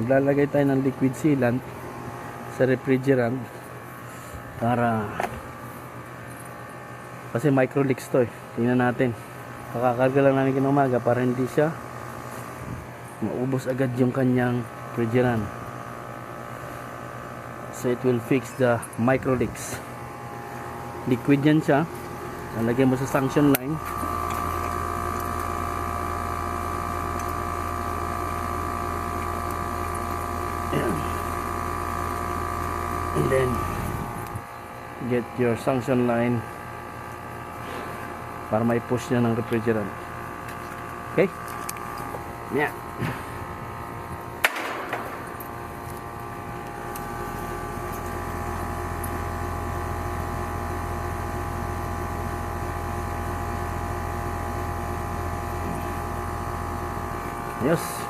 Maglalagay tayo ng liquid sealant sa refrigerant para kasi micro leaks to eh. Tingnan natin. Pakakarga lang namin kinamaga para hindi siya maubos agad yung kanyang refrigerant. So it will fix the micro leaks. Liquid yan siya. Lalagyan mo sa suction line. Ayan. And then get your suction line para may push niya ng refrigerant. Okay? Yeah. Yes.